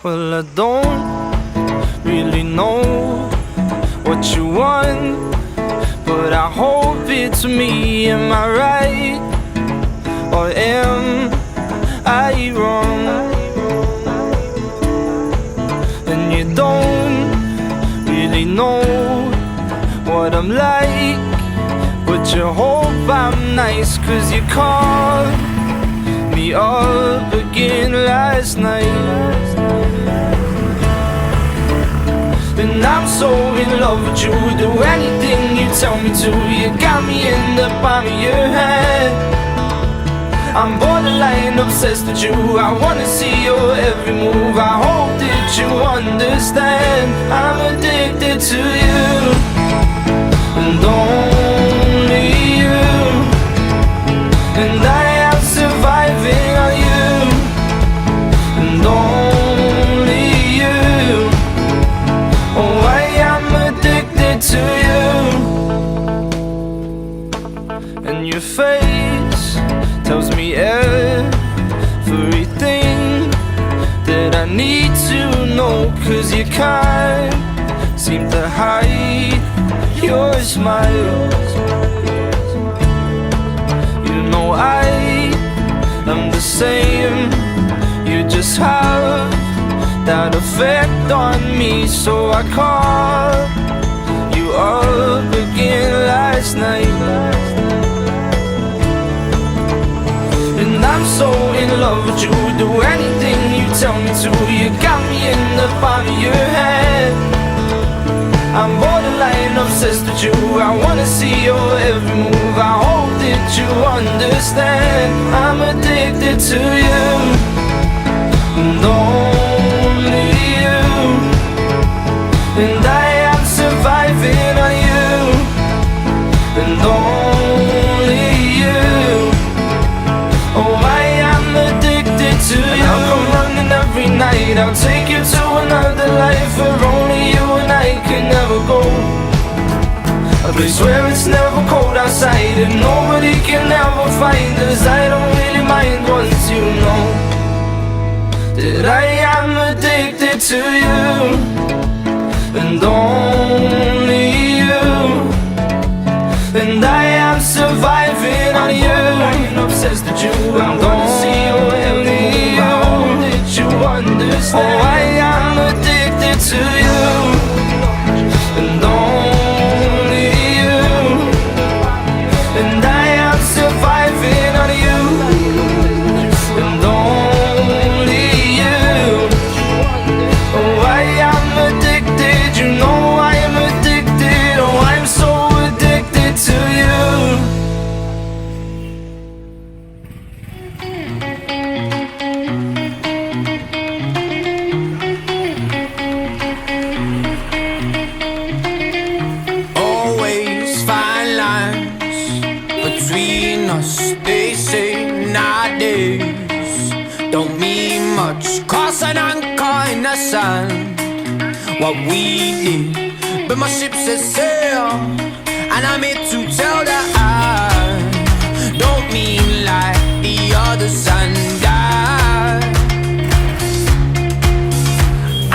Well, I don't really know what you want, but I hope it's me. Am I right or am I wrong? And you don't really know what I'm like, but you hope I'm nice, 'cause you called me up again last night. And I'm so in love with you, do anything you tell me to. You got me in the palm of your hand. I'm borderline obsessed with you, I wanna see your every move. I hope that you understand, I'm addicted to you, and only you. And I am surviving on you, and only you. Oh, I am addicted to you. And your face tells me everything that I need to know, 'cause you can't seem to hide your smile. You know I am the same, you just have that effect on me. So I called you up again last night. And I'm so in love with you, do anything you tell me to. You got me in the palm of your hand. I'm borderline obsessed with you, I wanna see your every move. I hope that you understand, I'm addicted to you, and only you. And I am surviving on you, and only you. Oh, I am addicted to you. I'll come running every night, I'll take you to another life where only you and I can never go. A place where it's never cold outside and nobody can ever find us. I don't really mind once you know that I am addicted to you, and only you. And I am surviving on you, I'm obsessed with you, I'm gonna see you every you. Did you understand? Oh, I am addicted to you, and only you. And I am surviving on you, and only you. Oh, I am addicted, you know I am addicted. Oh, I'm so addicted to you. Always fine lines between us, they say nowadays don't mean much. Cross an anchor in the sand, what we did, but my ship says sail, and I'm here to tell that I don't mean like the others, and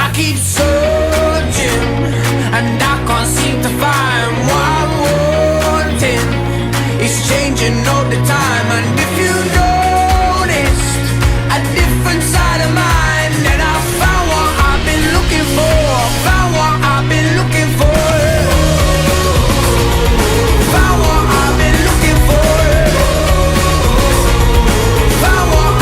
I keep searching, and I can't seem to find what I'm wanting. It's changing all the time, and if you noticed a different side of mine, then I found what I've been looking for. Found what I've been looking for. Found what I've been looking for. Found what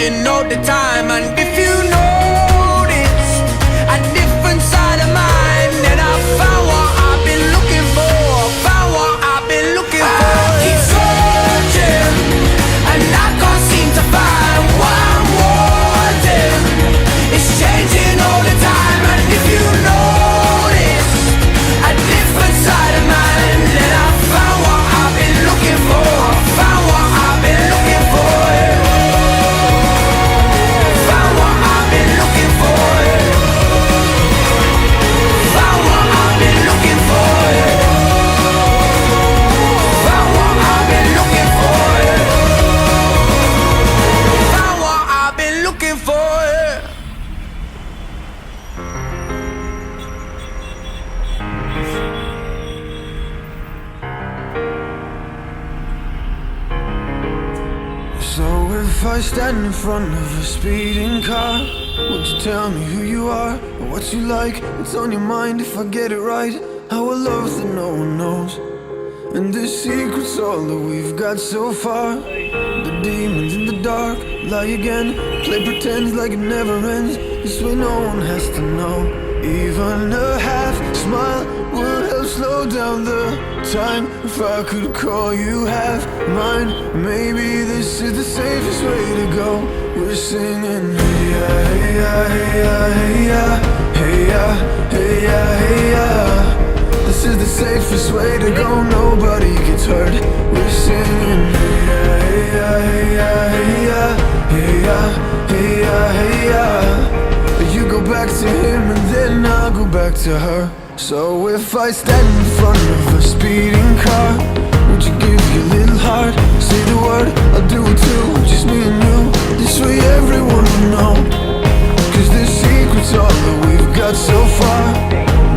changing all the time. And if you notice a different side of mine, then I found what I've been looking for. Found what I've been looking for. I keep searching and I can't seem to find what I'm wanting. It's changing all the time. And if you notice a different side of mine, then I found what I've been looking for. Found what I've been looking for. Found what I've been looking for. Found what I've been looking for. Found what I've been looking for. Found what I've been looking for. So if I stand in front of a speeding car, would you tell me who you are or what you like? It's on your mind if I get it right. Our love that no one knows, and this secret's all that we've got so far. The demons in the dark lie again, play pretend like it never ends. This way no one has to know. Even a half smile would help slow down the time. If I could call you half mine, maybe this is the safest way to go. We're singing hey ya, hey ya, hey ya, hey ya, hey ya, hey ya, hey ya. This is the safest way to go, nobody gets hurt. We're singing hey ya, hey ya, hey ya, hey ya, hey ya, hey ya, hey ya. You go back to him and then I'll go back to her. So if I stand in front of a speeding car, would you give your little heart? Say the word, I'll do it too. Just me and you, this way everyone will know. Cause this secret's all that we've got so far.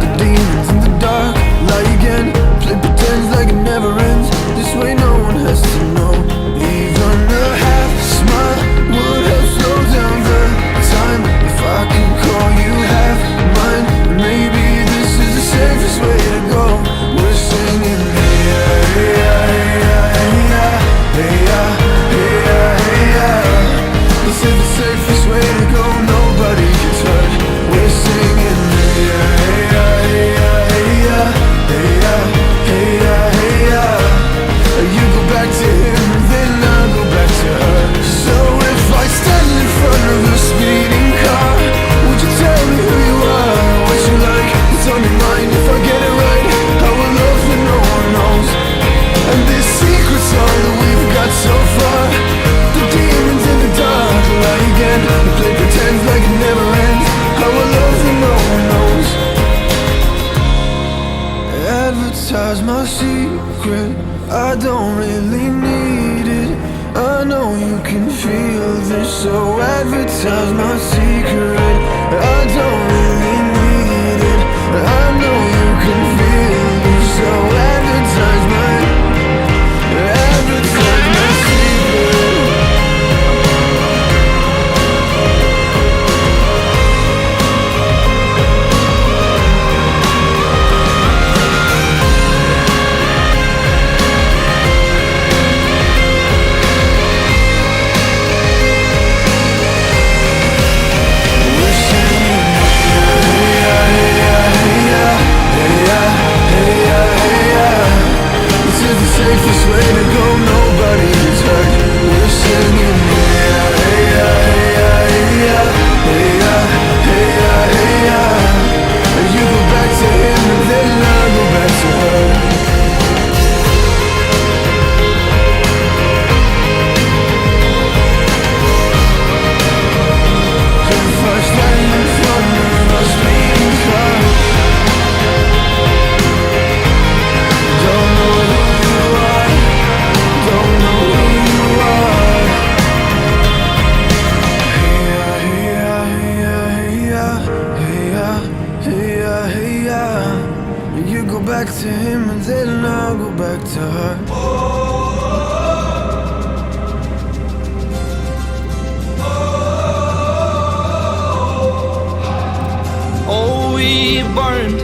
The demons in the dark lie again, play pretend like it never ends. This way no one has to know. Even a half smile would help slow down the time. If I could call you half mine, maybe this is the safest way to go. We're singing hey ya, hey ya, hey ya, hey ya, hey ya, hey ya, hey ya. This is the safest way to go, nobody gets hurt. We're singing hey ya, hey ya, hey ya, hey ya, hey ya, hey ya, hey ya. You go back to him and then I'll go back to her. So if I stand in front of a speeding car, would you tell me who you are, what you like? It's on your mind if I get it right. Our love that no one knows, and this secret's all that we've got so far. The demons in the dark lie again, they play pretend like it never ends. Our love that no one knows. Advertise my secret, I don't really need it. I know you can feel this, so advertise my secret. I don't really need it. I know you can feel this, so advertise my secret. Safest way to go, nobody gets hurt. We're singing hey ya, hey ya, hey ya, hey ya, hey ya, hey ya, hey ya. You go back to him and then I'll go back to her. If I stand in front of a speeding car, don't know who you are, don't know who you are. Hey ya, hey ya, hey ya, hey ya, hey ya, hey ya. You go back to him and then I'll go back to her. Oh, we burned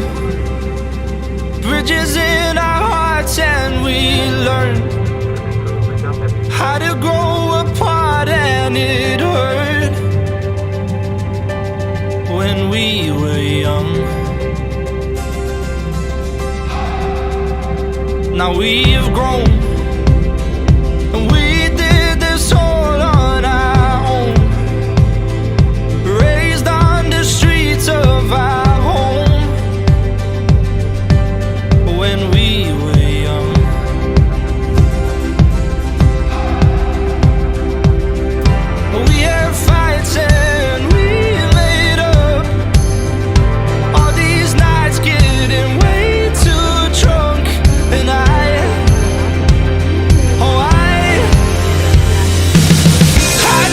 bridges in our hearts and we learned how to grow apart, and it hurt. Now we have grown, and we did this all on our own, raised on the streets of our home when we were young. We had fights and we made up, all these nights getting way too drunk. And I'd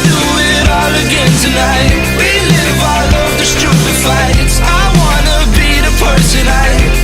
do it all again tonight. Relive all of the stupid fights. I wanna be the person I